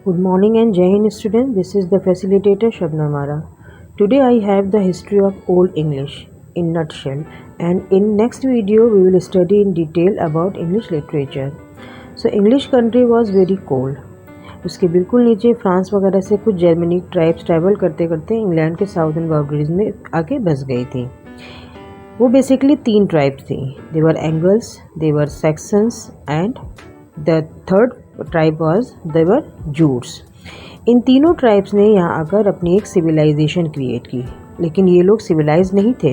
Good morning and Jai Hind students. This is the facilitator Shabnam Ara. Today I have the history of Old English in nutshell, and in next video we will study in detail about English literature. So English country was very cold. उसके बिल्कुल नीचे France वगैरह से कुछ Germanic tribes travel करते करते England के southern boundaries में आके बस गई थी। वो बेसिकली 3 ट्राइब्स थी। They were Angles, they were Saxons and the third tribe was they were Jutes. इन तीनों ट्राइब्स ने यहाँ आकर अपनी एक सिविलाइजेशन क्रिएट की, लेकिन ये लोग सिविलाइज नहीं थे।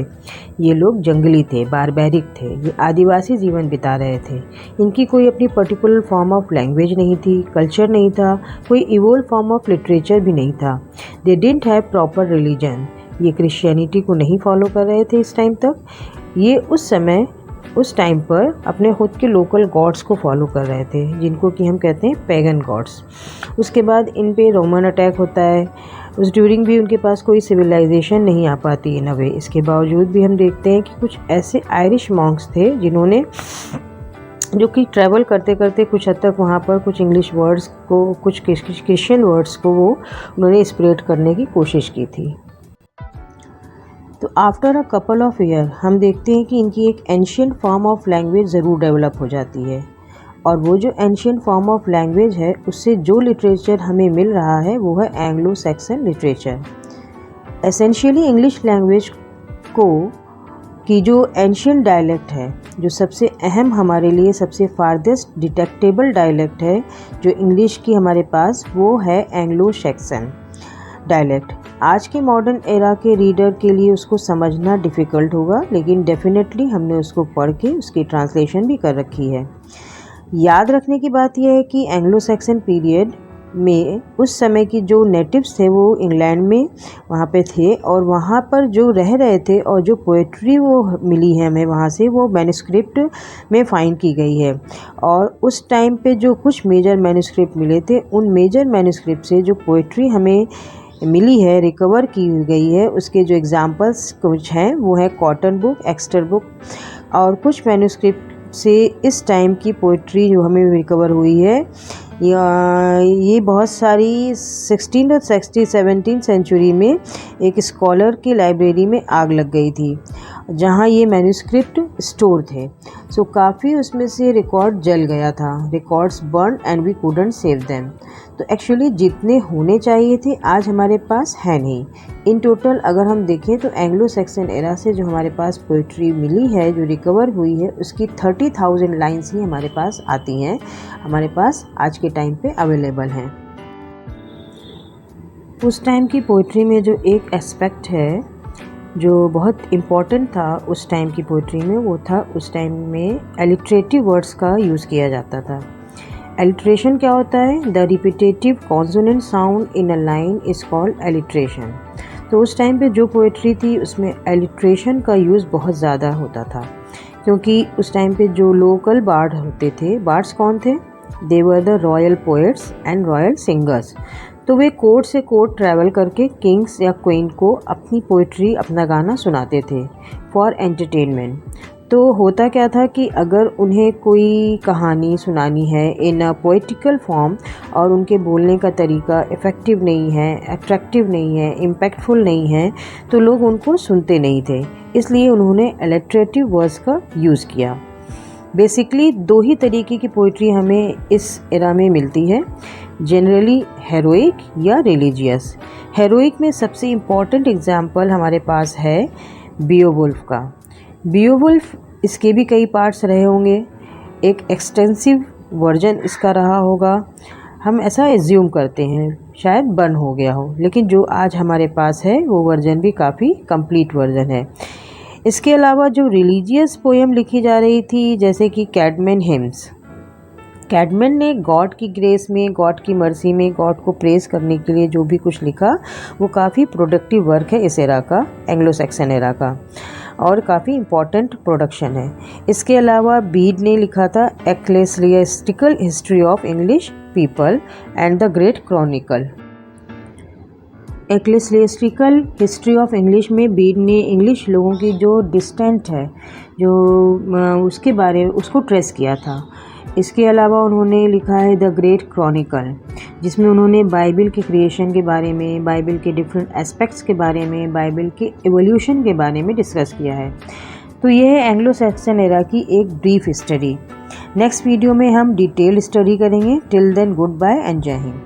ये लोग जंगली थे, बारबैरिक थे, ये आदिवासी जीवन बिता रहे थे। इनकी कोई अपनी पर्टिकुलर फॉर्म ऑफ लैंग्वेज नहीं थी, कल्चर नहीं था, कोई इवोल्व फॉर्म ऑफ लिटरेचर भी नहीं था। They didn't have proper religion. ये क्रिश्चियनिटी को नहीं फॉलो कर रहे थे इस टाइम तक। ये उस टाइम पर अपने खुद के लोकल गॉड्स को फॉलो कर रहे थे, जिनको कि हम कहते हैं पैगन गॉड्स। उसके बाद इन पे रोमन अटैक होता है। उस ड्यूरिंग भी उनके पास कोई सिविलाइजेशन नहीं आ पाती इन अ वे। इसके बावजूद भी हम देखते हैं कि कुछ ऐसे आयरिश मॉन्क्स थे जिन्होंने जो कि ट्रैवल करते करते कुछ हद तक वहाँ पर कुछ इंग्लिश वर्ड्स को, कुछ क्रिश्चियन वर्ड्स को उन्होंने स्प्रेड करने की कोशिश की थी। तो after a couple of year हम देखते हैं कि इनकी एक एंशियंट फॉर्म ऑफ लैंग्वेज ज़रूर डेवलप हो जाती है, और वो जो एंशियंट फॉर्म ऑफ लैंग्वेज है उससे जो लिटरेचर हमें मिल रहा है वो है Anglo Saxon literature. Essentially English language की जो एंशियंट डायलेक्ट है, जो सबसे अहम हमारे लिए सबसे फारदेस्ट डिटेक्टेबल डायलेक्ट है जो इंग्लिश की हमारे पास, वो है एंग्लो सैक्सन डायलेक्ट। आज के मॉडर्न एरा के रीडर के लिए उसको समझना डिफ़िकल्ट होगा, लेकिन डेफिनेटली हमने उसको पढ़ के उसकी ट्रांसलेशन भी कर रखी है। याद रखने की बात यह है कि एंग्लो सैक्सन पीरियड में उस समय की जो नेटिव्स थे वो इंग्लैंड में वहाँ पे थे, और वहाँ पर जो रह रहे थे और जो पोएट्री वो मिली है हमें वहाँ से, वो मैन्युस्क्रिप्ट में फाइंड की गई है। और उस टाइम पे जो कुछ मेजर मैन्युस्क्रिप्ट मिले थे, उन मेजर मैन्युस्क्रिप्ट से जो पोएट्री हमें मिली है, रिकवर की गई है, उसके जो एग्जांपल्स कुछ हैं वो है कॉटन बुक, एक्स्टर बुक, और कुछ मैन्युस्क्रिप्ट से इस टाइम की पोइट्री जो हमें रिकवर हुई है। ये बहुत सारी 16th और 17th सेंचुरी में एक स्कॉलर की लाइब्रेरी में आग लग गई थी जहाँ ये मैन्युस्क्रिप्ट स्टोर थे। सो काफ़ी उसमें से रिकॉर्ड जल गया था। Records burn and we couldn't save them. तो एक्चुअली जितने होने चाहिए थे आज हमारे पास है नहीं। इन टोटल अगर हम देखें तो एंग्लो सैक्सन एरा से जो हमारे पास पोइट्री मिली है, जो रिकवर हुई है, उसकी 30,000 लाइन्स ही हमारे पास आती हैं, हमारे पास आज के टाइम पे अवेलेबल हैं। उस टाइम की पोइट्री में जो एक एस्पेक्ट है जो बहुत इम्पॉर्टेंट था उस टाइम की पोइट्री में, वो था उस टाइम में एलिट्रेटिव वर्ड्स का यूज़ किया जाता था। एलिट्रेशन क्या होता है? The repetitive consonant sound in a line is called alliteration. तो उस टाइम पे जो पोइट्री थी उसमें एलिट्रेशन का यूज़ बहुत ज़्यादा होता था, क्योंकि उस टाइम पे जो लोकल बार्ड होते थे, बार्ड्स कौन थे? They were the royal poets and royal singers. तो वे कोर्ट से कोर्ट ट्रैवल करके किंग्स या क्वीन को अपनी पोइट्री, अपना गाना सुनाते थे फॉर एंटरटेनमेंट। तो होता क्या था कि अगर उन्हें कोई कहानी सुनानी है इन अ पोइटिकल फॉर्म और उनके बोलने का तरीका इफ़ेक्टिव नहीं है, अट्रैक्टिव नहीं है, इम्पैक्टफुल नहीं है, तो लोग उनको सुनते नहीं थे। इसलिए उन्होंने एलिट्रेटिव वर्ड्स का यूज़ किया। बेसिकली 2 ही तरीके की पोइट्री हमें इस एरा में मिलती है, जनरली हेरोइक या रिलीजियस। हेरोइक में सबसे इम्पॉर्टेंट एग्जाम्पल हमारे पास है बियोवुल्फ का। बियोवुल्फ, इसके भी कई पार्ट्स रहे होंगे, एक एक्सटेंसिव वर्जन इसका रहा होगा। हम ऐसा एज्यूम करते हैं, शायद बर्न हो गया हो, लेकिन जो आज हमारे पास है वो वर्जन भी काफ़ी कंप्लीट वर्जन है। इसके अलावा जो रिलीजियस पोएम लिखी जा रही थी, जैसे कि कैडमैन हिम्स, कैडमैन ने गॉड की ग्रेस में, गॉड की मर्सी में, गॉड को प्रेज करने के लिए जो भी कुछ लिखा वो काफ़ी प्रोडक्टिव वर्क है इस एरा का, एंग्लो सैक्सन एरा का, और काफ़ी इम्पॉर्टेंट प्रोडक्शन है। इसके अलावा बीड ने लिखा था ecclesiastical history of English people and the great chronicle. Ecclesiastical history of English में बीड ने इंग्लिश लोगों की जो डिस्टेंट है, जो उसके बारे में उसको ट्रेस किया था। इसके अलावा उन्होंने लिखा है द ग्रेट क्रॉनिकल। जिसमें उन्होंने बाइबल के क्रिएशन के बारे में, बाइबल के डिफरेंट एस्पेक्ट्स के बारे में, बाइबल के एवोल्यूशन के बारे में डिस्कस किया है। तो यह है एंग्लो सैक्सन एरा की एक ब्रीफ स्टडी। नेक्स्ट वीडियो में हम डिटेल स्टडी करेंगे। Till then good bye and जय हिंद।